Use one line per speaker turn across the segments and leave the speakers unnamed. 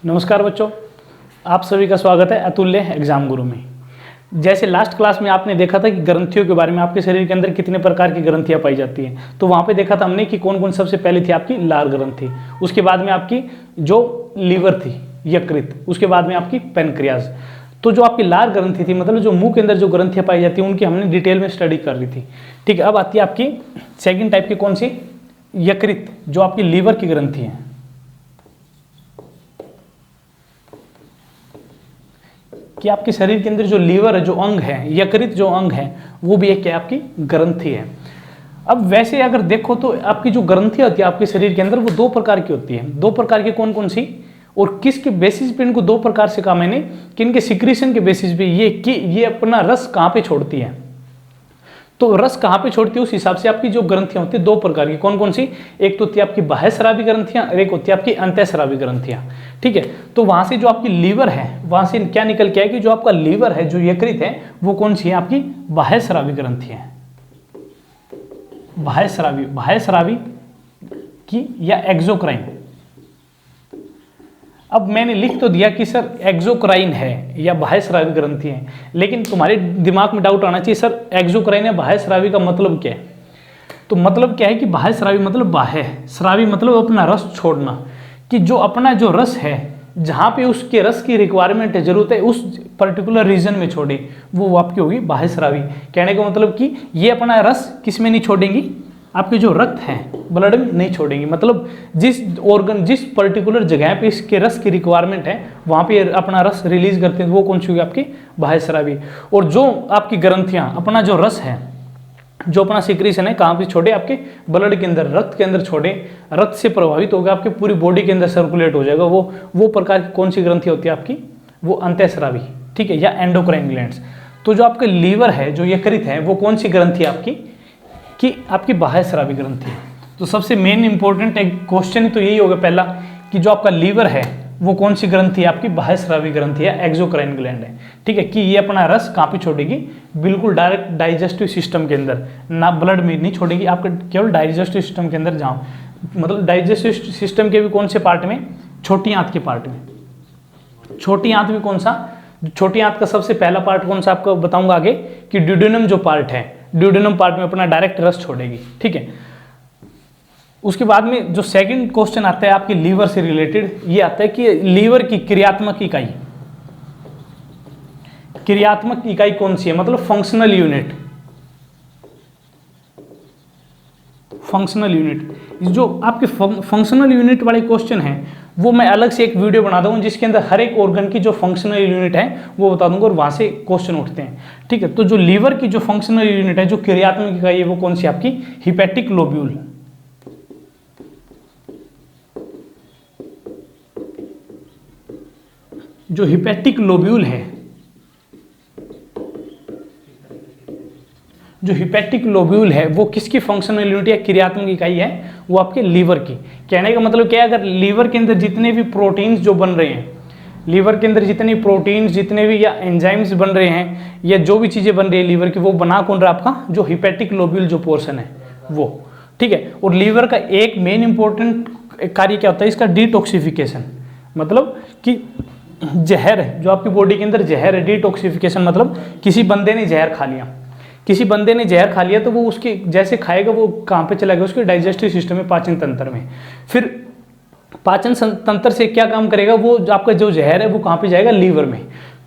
नमस्कार बच्चों, आप सभी का स्वागत है अतुल्य एग्जाम गुरु में। जैसे लास्ट क्लास में आपने देखा था कि ग्रंथियों के बारे में, आपके शरीर के अंदर कितने प्रकार की ग्रंथियां पाई जाती हैं, तो वहाँ पे देखा था हमने कि कौन कौन सबसे पहले थी आपकी लार ग्रंथि, उसके बाद में आपकी जो लीवर थी यकृत, उसके बाद में आपकी पैनक्रियाज। तो जो आपकी लार ग्रंथि थी, मतलब जो मुंह के अंदर जो ग्रंथियां पाई जाती हैं, उनकी हमने डिटेल में स्टडी कर ली थी। ठीक है, अब आती है आपकी सेकेंड टाइप की, कौन सी? यकृत, जो आपकी लीवर की ग्रंथि है। कि आपके शरीर के अंदर जो लीवर है, जो अंग है, यकृत जो अंग है, वो भी एक क्या आपकी ग्रंथि है। अब वैसे अगर देखो तो आपकी जो ग्रंथियां होती है आपके शरीर के अंदर, वो दो प्रकार की होती है। दो प्रकार की कौन कौन सी और किसके बेसिस पे इनको दो प्रकार से कहा मैंने कि इनके सिक्रीशन के बेसिस पे ये अपना रस कहाँ पे छोड़ती है। तो रस कहाँ पे छोड़ती है उस हिसाब से आपकी जो ग्रंथियां होती है दो प्रकार की, कौन कौन सी? एक तो होती है आपकी बाह्यस्रावी ग्रंथियां और एक होती है आपकी अंतःस्रावी ग्रंथियां। ठीक है, तो वहां से जो आपकी लीवर है, वहां से क्या निकल के आए कि जो आपका लीवर है, जो यकृत है, वो कौन सी है? आपकी बाह्यस्रावी ग्रंथियां है। बाह्यस्रावी की या एक्सोक्राइन। अब मैंने लिख तो दिया कि सर एक्सोक्राइन है या बाह्यस्रावी ग्रंथि है, लेकिन तुम्हारे दिमाग में डाउट आना चाहिए, सर एक्सोक्राइन या बाह्यस्रावी का मतलब क्या है? तो मतलब क्या है कि बाह्यस्रावी मतलब बाह्य, स्रावी मतलब अपना रस छोड़ना, कि जो अपना जो रस है, जहाँ पे उसके रस की रिक्वायरमेंट है, जरूरत है, उस पर्टिकुलर रीजन में छोड़े, वो आपकी होगी बाह्यस्रावी। कहने का मतलब कि ये अपना रस किस में नहीं छोड़ेंगी? आपके जो रक्त है, ब्लड में नहीं छोड़ेंगी। मतलब जिस ऑर्गन, जिस पर्टिकुलर जगह पे इसके रस की रिक्वायरमेंट है, वहाँ पे अपना रस रिलीज करते हैं, वो कौन सी होगी? आपकी बाह्यस्रावी। और जो आपकी ग्रंथियाँ अपना जो रस है, जो अपना सिक्रीशन है, कहाँ पे छोड़े? आपके ब्लड के अंदर, रक्त के अंदर छोड़े, रक्त से प्रभावित होगा, आपके पूरी बॉडी के अंदर सर्कुलेट हो जाएगा। वो प्रकार की कौन सी ग्रंथि होती है आपकी? वो अंतःस्रावी। ठीक है, या एंडोक्राइन ग्लैंड्स। तो जो आपका लीवर है, जो यकृत है, वो कौन सी ग्रंथि है आपकी? कि आपकी बाह्यस्रावी ग्रंथि है। तो सबसे मेन इंपॉर्टेंट एक क्वेश्चन तो यही होगा पहला, कि जो आपका लीवर है वो कौन सी ग्रंथि है? आपकी बाह्यस्रावी ग्रंथि है, एक्सोक्राइन ग्लैंड है। ठीक है, कि ये अपना रस कहाँ पे छोड़ेगी? बिल्कुल डायरेक्ट डाइजेस्टिव सिस्टम के अंदर, ना ब्लड में नहीं छोड़ेगी, आपके केवल डाइजेस्टिव सिस्टम के अंदर जाओ। मतलब डाइजेस्टिव सिस्टम के भी कौन से पार्ट में? छोटी आंत के पार्ट में। छोटी आंत में कौन सा? छोटी आंत का सबसे पहला पार्ट कौन सा आपको बताऊंगा आगे, कि ड्यूडेनम जो पार्ट है, ड्यूडेनम पार्ट में अपना डायरेक्ट रस छोड़ेगी। ठीक है, उसके बाद में जो सेकंड क्वेश्चन आता है आपके लीवर से रिलेटेड, ये आता है कि लीवर की क्रियात्मक इकाई, क्रियात्मक इकाई कौन सी है? मतलब फंक्शनल यूनिट। फंक्शनल यूनिट, जो आपके फंक्शनल यूनिट वाले क्वेश्चन हैं, वो मैं अलग से एक वीडियो बना दूंगा, जिसके अंदर हर एक ऑर्गन की जो फंक्शनल यूनिट है वो बता दूंगा, और वहां से क्वेश्चन उठते हैं। ठीक है, तो जो लीवर की जो फंक्शनल यूनिट है, जो क्रियात्मक इकाई है, वो कौन सी? आपकी हिपैटिक लोब्यूल। जो हिपैटिक लोब्यूल है, जो हिपैटिक लोब्यूल है, वो किसकी फंक्शनल यूनिट या क्रियात्मक इकाई है? वो आपके लीवर की। कहने का मतलब क्या है? अगर लीवर के अंदर जितने भी प्रोटीन्स जो बन रहे हैं, लीवर के अंदर जितनी प्रोटीन्स, जितने भी या एंजाइम्स बन रहे हैं, या जो भी चीज़ें बन रही है लीवर की, वो बना कौन रहा? आपका जो हिपैटिक लोब्यूल जो पोर्शन है वो। ठीक है, और लीवर का एक मेन इंपॉर्टेंट कार्य क्या होता है? इसका डिटॉक्सिफिकेशन। मतलब कि जहर है, जो आपकी बॉडी के अंदर जहर है, डिटॉक्सिफिकेशन मतलब किसी बंदे ने जहर खा लिया, किसी बंदे ने जहर खा लिया, तो वो उसके जैसे खाएगा, वो कहाँ पे चला गया? उसके डाइजेस्टिव सिस्टम में, पाचन तंत्र में। फिर पाचन तंत्र से क्या काम करेगा? वो आपका जो जहर है वो कहाँ पे जाएगा? लीवर में।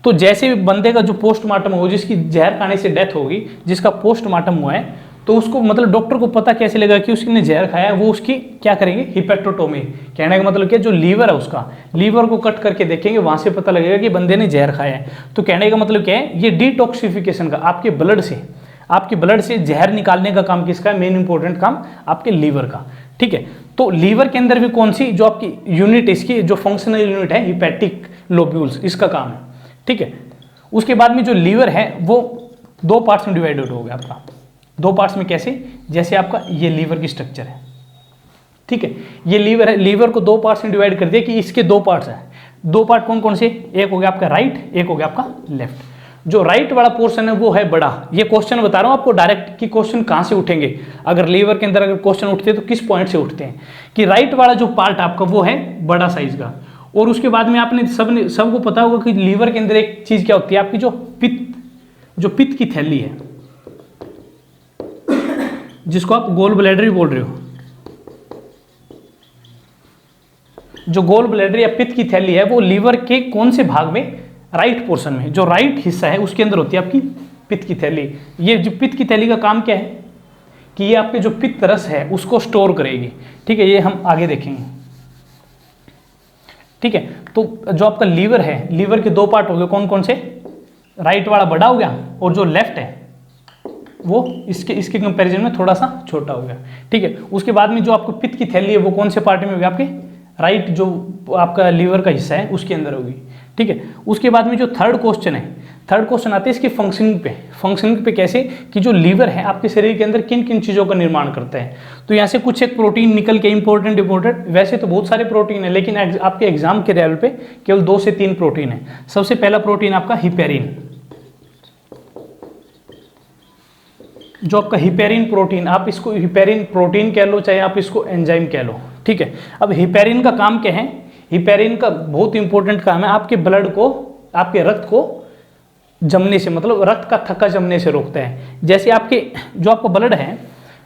तो जैसे बंदे का जो पोस्टमार्टम हो, जिसकी जहर खाने से डेथ होगी, जिसका पोस्टमार्टम हुआ है, तो उसको मतलब डॉक्टर को पता कैसे लगेगा कि उसने जहर खाया है? वो उसकी क्या करेंगे? हिपेक्टोटोमी। कहने का मतलब क्या? जो लीवर है उसका, लीवर को कट करके देखेंगे, वहां से पता लगेगा कि बंदे ने जहर खाया है। तो कहने का मतलब क्या है? ये डिटॉक्सिफिकेशन का, आपके ब्लड से जहर निकालने का काम किसका है? मेन इंपॉर्टेंट काम आपके लीवर का। ठीक है, तो लीवर के अंदर भी कौन सी जो आपकी यूनिट, इसकी जो फंक्शनल यूनिट है, हिपैटिक लोब्यूल्स, इसका काम है। ठीक है, उसके बाद में जो लीवर है वो दो पार्ट्स में डिवाइडेड हो गया आपका। दो पार्ट्स में कैसे? जैसे आपका ये लीवर की स्ट्रक्चर है। ठीक है, ये लीवर है, लीवर को दो पार्ट्स में डिवाइड कर दिया कि इसके दो पार्ट्स हैं। दो पार्ट कौन कौन से? एक हो गया आपका राइट, एक हो गया आपका लेफ्ट। जो राइट वाला पोर्शन है वो है बड़ा। ये क्वेश्चन बता रहा हूं आपको डायरेक्ट कि क्वेश्चन कहां से उठेंगे। अगर लीवर के अंदर अगर क्वेश्चन उठते हैं तो किस पॉइंट से उठते हैं, कि राइट वाला जो पार्ट आपका वो है बड़ा साइज का, और उसके बाद में आपने सबको पता होगा कि लीवर के अंदर एक चीज क्या होती है, आपकी जो पित्त की थैली है, जिसको आप गोल ब्लैडर भी बोल रहे हो। जो गोल ब्लैडर या पित्त की थैली है वो लीवर के कौन से भाग में, राइट पोर्शन में, जो राइट हिस्सा है उसके अंदर होती है आपकी पित्त की थैली। ये जो पित्त की थैली का काम क्या है कि ये आपके जो पित्त रस है उसको स्टोर करेगी। ठीक है, ये हम आगे देखेंगे। ठीक है, तो जो आपका लीवर है, लीवर के दो पार्ट हो गए, कौन कौन से, राइट वाला बड़ा हो गया और जो लेफ्ट है वो इसके कंपैरिजन में थोड़ा सा छोटा हो गया। ठीक है, उसके बाद में जो आपको पित्त की थैली है वो कौन से पार्ट में होगी, आपके राइट जो आपका लीवर का हिस्सा है उसके अंदर होगी। ठीक है, उसके बाद में जो थर्ड क्वेश्चन है, थर्ड क्वेश्चन आते हैं इसकी फंक्शनिंग पे कैसे कि जो लीवर है आपके शरीर के अंदर किन किन चीज़ों का निर्माण करता है। तो यहाँ से कुछ एक प्रोटीन निकल के इंपॉर्टेंट, वैसे तो बहुत सारे प्रोटीन है लेकिन आपके एग्जाम के लेवल पे केवल 2 से 3 प्रोटीन है। सबसे पहला प्रोटीन आपका हिपेरिन, जो आपका हिपेरिन प्रोटीन, आप इसको हिपेरिन प्रोटीन कह लो चाहे आप इसको एंजाइम कह लो। ठीक है, अब हिपेरिन का काम क्या है, हिपेरिन का बहुत इंपॉर्टेंट काम है आपके ब्लड को, आपके रक्त को जमने से, मतलब रक्त का थक्का जमने से रोकता है। जैसे आपके जो आपका ब्लड है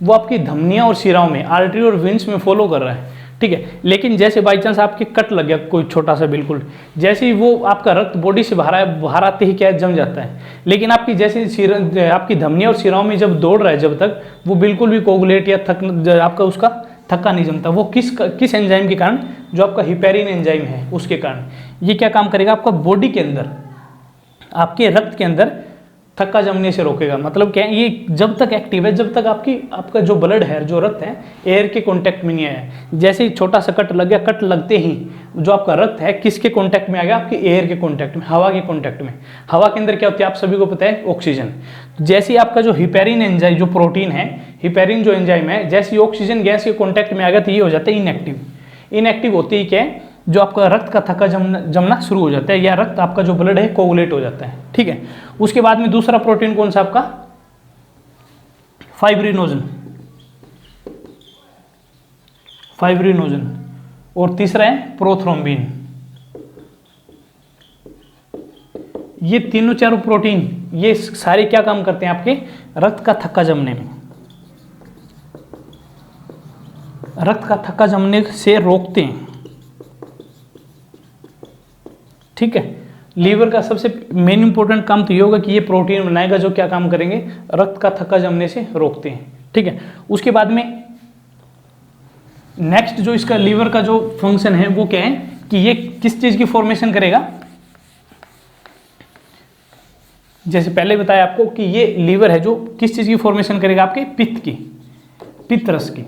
वो आपकी धमनियां और शिराओं में, आर्टरी और वेन्स में फॉलो कर रहा है। ठीक है, लेकिन जैसे बाई चांस आपके कट लग गया कोई छोटा सा, बिल्कुल जैसे ही वो आपका रक्त बॉडी से बाहर आते ही क्या जम जाता है। लेकिन आपकी जैसे आपकी धमनियां और शिराओं में जब दौड़ रहा है जब तक वो बिल्कुल भी कोगुलेट या आपका उसका थक्का नहीं जमता। वो किस एंजाइम के कारण, जो आपका हिपेरिन एंजाइम है उसके कारण। ये क्या काम करेगा, आपका बॉडी के अंदर, आपके रक्त के अंदर थक्का जमने से रोकेगा। मतलब क्या है, ये जब तक एक्टिव है जब तक आपका जो ब्लड है, जो रक्त है, एयर के कांटेक्ट में नहीं आया। जैसे ही छोटा सा कट लग गया, कट लगते ही जो आपका रक्त है किसके कांटेक्ट में आ गया, आपके एयर के कांटेक्ट में, हवा के कांटेक्ट में। हवा के अंदर क्या होती है आप सभी को पता है, ऑक्सीजन। जैसे ही आपका जो हिपेरिन एंजाइम जो प्रोटीन है, हिपेरिन जो एंजाइम है, जैसे ही ऑक्सीजन गैस के कांटेक्ट में आ गया तो ये हो जाता है इनएक्टिव। इनएक्टिव होती है क्या है, जो आपका रक्त का थक्का जमना शुरू हो जाता है, या रक्त आपका जो ब्लड है कोगुलेट हो जाता है। ठीक है, उसके बाद में दूसरा प्रोटीन कौन सा आपका, फाइब्रिनोजन, और तीसरा है प्रोथ्रोम्बिन। ये तीनों चारों प्रोटीन ये सारे क्या काम करते हैं, आपके रक्त का थक्का जमने में, रक्त का थक्का जमने से रोकते हैं। ठीक है, लीवर का सबसे मेन इंपॉर्टेंट काम तो ये होगा कि ये प्रोटीन बनाएगा जो क्या काम करेंगे, रक्त का थक्का जमने से रोकते हैं। ठीक है, उसके बाद में नेक्स्ट जो इसका लीवर का जो फंक्शन है वो क्या है कि ये किस चीज की फॉर्मेशन करेगा। जैसे पहले बताया आपको कि ये लीवर है जो किस चीज की फॉर्मेशन करेगा, आपके पित्त रस की।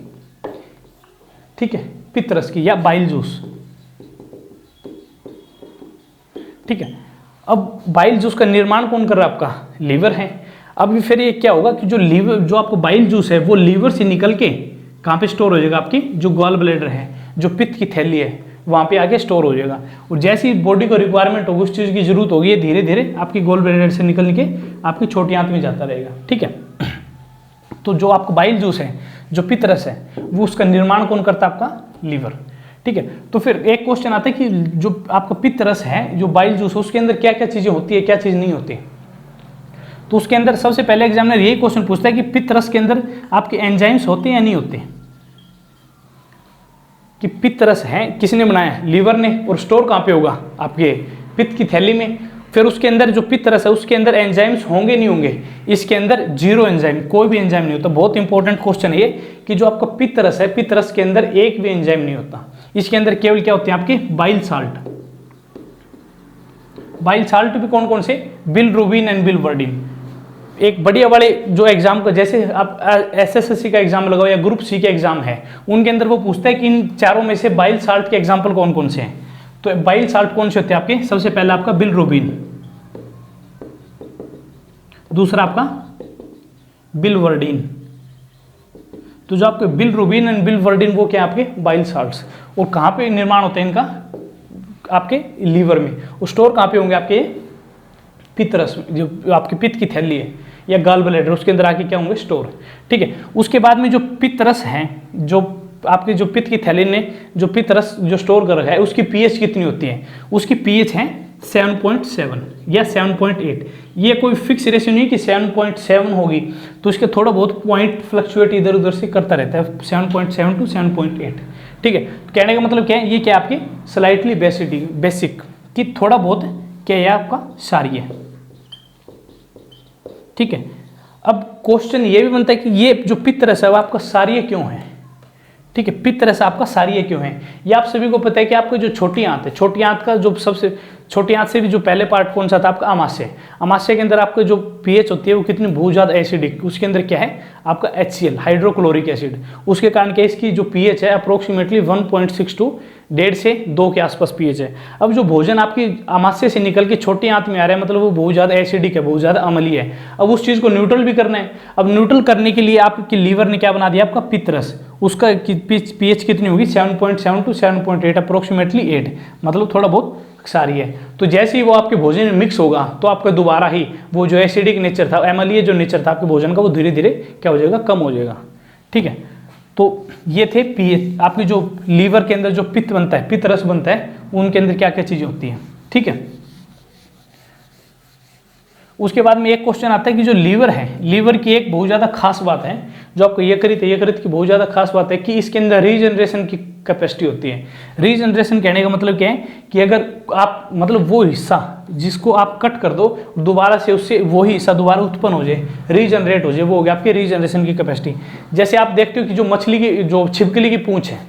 ठीक है, पित्त रस की या बाइल जूस। ठीक है, अब बाइल जूस का निर्माण कौन कर रहा है, आपका लीवर है। अब फिर ये क्या होगा कि जो लीवर, जो आपको बाइल जूस है वो लीवर से निकल के कहाँ पे स्टोर हो जाएगा, आपकी जो गॉल ब्लैडर है, जो पित्त की थैली है, वहाँ पे आके स्टोर हो जाएगा। और जैसी बॉडी को रिक्वायरमेंट होगी, उस चीज़ की जरूरत होगी, ये धीरे धीरे आपकी गॉल ब्लैडर से निकल के आपकी छोटी आंत में जाता रहेगा। ठीक है, तो जो आपको बाइल जूस है, जो पित्त रस है, वो उसका निर्माण कौन करता है, आपका लीवर। ठीक है, तो फिर एक क्वेश्चन आता है कि जो आपका पित्त रस है, जो बाइल जूस है, उसके अंदर क्या क्या चीजें होती है, क्या चीज नहीं होती। तो उसके अंदर सबसे पहले एग्जामिनर यही क्वेश्चन पूछता है कि पित्त रस के अंदर आपके एंजाइम्स होते हैं या नहीं होते। कि पित्त रस है किसने बनाया, लीवर ने, और स्टोर कहाँ पे होगा, आपके पित्त की थैली में। फिर उसके अंदर जो पित्त रस है उसके अंदर एंजाइम्स होंगे नहीं होंगे, इसके अंदर जीरो एंजाइम, कोई भी एंजाइम नहीं होता। बहुत इंपॉर्टेंट क्वेश्चन है ये कि जो आपका पित्त रस है, पित्त रस के अंदर एक भी एंजाइम नहीं होता। इसके अंदर केवल क्या होते हैं, आपके बाइल साल्ट। बाइल साल्ट भी कौन कौन से, बिलरुबिन एंड बिलवर्डिन। एक बढ़िया वाले जो एग्जाम का, जैसे आप एसएससी का एग्जाम लगाओ या ग्रुप सी के एग्जाम है, उनके अंदर वो पूछता है कि इन चारों में से बाइल साल्ट के एग्जाम्पल कौन कौन से हैं। तो बाइल साल्ट कौन से होते हैं आपके, सबसे पहला आपका बिलरुबिन, दूसरा आपका बिलवर्डिन। तो जो आपके बिलरुबिन एंड बिलवर्डिन वो क्या है, आपके बाइल साल्ट्स। और कहाँ पे निर्माण होते हैं इनका, आपके लीवर में। और स्टोर कहाँ पे होंगे, आपके पित्त रस, जो आपके पित्त की थैली है या गॉल ब्लैडर, उसके अंदर आके क्या होंगे, स्टोर। ठीक है, उसके बाद में जो पित्त रस है, जो आपके जो पित्त की थैली ने जो पित्त रस जो स्टोर कर रखा है उसकी पीएच कितनी होती है, उसकी पीएच है 7.7 या 7.8। ये कोई फिक्स रेशियो नहीं कि 7.7 होगी, तो इसके थोड़ा बहुत पॉइंट फ्लक्चुएट इधर उधर से करता रहता है 7.7 टू 7.8। ठीक है, कहने का मतलब क्या है, ये क्या आपकी स्लाइटली बेसिक कि थोड़ा बहुत क्या है आपका क्षारीय है। ठीक है, अब क्वेश्चन ये भी बनता है कि ये जो पित्त रस है वो आपका क्षारीय क्यों है। ठीक है, पित्त रस आपका क्षारीय क्यों है, ये आप सभी को पता है कि आपका जो छोटी आंत है, छोटी आंत का जो सबसे छोटी आंत से भी जो पहले पार्ट कौन सा था आपका अमाशय। अमाशय के अंदर आपका जो पीएच होती है वो कितनी बहुत ज़्यादा एसिडिक, उसके अंदर क्या है आपका HCl हाइड्रोक्लोरिक एसिड, उसके कारण क्या इसकी जो पीएच है अप्रोक्सीमेटली 1.6 टू 1.5 से 2 के आसपास पीएच है। अब जो भोजन आपकी अमाशय से निकल के छोटी आंत में आ रहा है मतलब वो बहुत ज़्यादा एसिडिक है, बहुत ज़्यादा अम्लीय है। अब उस चीज़ को न्यूट्रल भी करना है। अब न्यूट्रल करने के लिए आपकी लीवर ने क्या बना दिया आपका पित्त रस, उसका पीएच कितनी होगी 7.7 टू 7.8 अप्रोक्सीमेटली 8, मतलब थोड़ा बहुत क्षारीय है। तो जैसे ही वो आपके भोजन में मिक्स होगा तो आपका दोबारा ही वो जो एसिडिक नेचर था, अम्लीय जो नेचर था आपके भोजन का, वो धीरे धीरे क्या हो जाएगा, कम हो जाएगा। ठीक है, तो ये थे पीएच। आपके जो लीवर के अंदर जो पित्त बनता है, पित्त रस बनता है, उनके अंदर क्या क्या चीज़ें होती हैं। ठीक है, उसके बाद में एक क्वेश्चन आता है कि जो लीवर है, लीवर की एक बहुत ज़्यादा खास बात है जो आपको यकृत की बहुत ज़्यादा खास बात है कि इसके अंदर रीजनरेशन की कैपेसिटी होती है। रीजनरेशन कहने का मतलब क्या है कि अगर आप मतलब वो हिस्सा जिसको आप कट कर दो दोबारा से उससे वही हिस्सा दोबारा उत्पन्न हो जाए, रीजनरेट हो जाए, वो हो गया आपके रीजनरेशन की कैपेसिटी। जैसे आप देखते हो कि जो मछली की जो छिपकली की पूंछ है,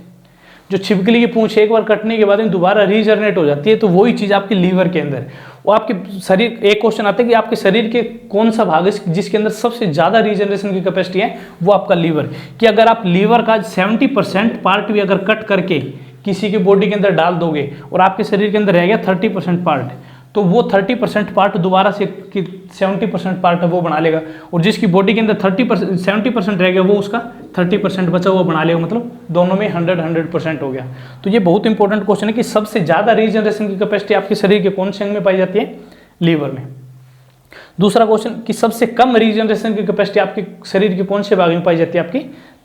जो छिपकली की पूंछ एक बार कटने के बाद में दोबारा रीजनरेट हो जाती है, तो वही चीज़ आपके लीवर के अंदर, वो आपके शरीर, एक क्वेश्चन आता है कि आपके शरीर के कौन सा भाग है जिसके अंदर सबसे ज़्यादा रीजनरेशन की कैपेसिटी है, वो आपका लीवर। कि अगर आप लीवर का 70% पार्ट भी अगर कट करके किसी के बॉडी के अंदर डाल दोगे और आपके शरीर के अंदर रह गया 30% पार्ट, तो वो 30% पार्ट दोबारा से 70% पार्ट है वो बना लेगा, और जिसकी बॉडी के अंदर 70% रह गया वो उसका 30% बचा हुआ बना लेगा, मतलब दोनों में 100% हो गया। तो ये बहुत इंपॉर्टेंट क्वेश्चन है कि सबसे ज़्यादा रीजनरेशन की कैपेसिटी आपके शरीर के कौन से अंग में पाई जाती है, लीवर में। दूसरा क्वेश्चन कि सबसे कम रीजनरेशन की कैपेसिटी आपके शरीर के कौन से भाग में पाई जाती है, आपकी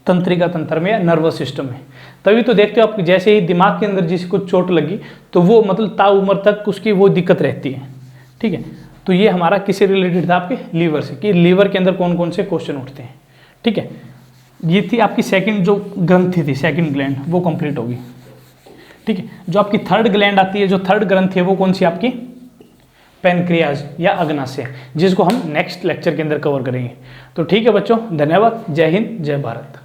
तंत्रिका तंत्र में या नर्वस सिस्टम में। तभी तो देखते हो आप जैसे ही दिमाग के अंदर जिसको चोट लगी तो वो मतलब ताउम्र तक उसकी वो दिक्कत रहती है। ठीक है, तो ये हमारा किससे रिलेटेड था, आपके लीवर से, कि लीवर के अंदर कौन कौन से क्वेश्चन उठते हैं। ठीक है, ये थी आपकी सेकंड जो ग्रंथि थी, सेकंड ग्लैंड, वो कंप्लीट होगी। ठीक है, जो आपकी थर्ड ग्लैंड आती है, जो थर्ड ग्रंथि है वो कौन सी आपकी पैनक्रियाज या अग्नाशय, जिसको हम नेक्स्ट लेक्चर के अंदर कवर करेंगे। तो ठीक है बच्चों, धन्यवाद, जय हिंद, जय भारत।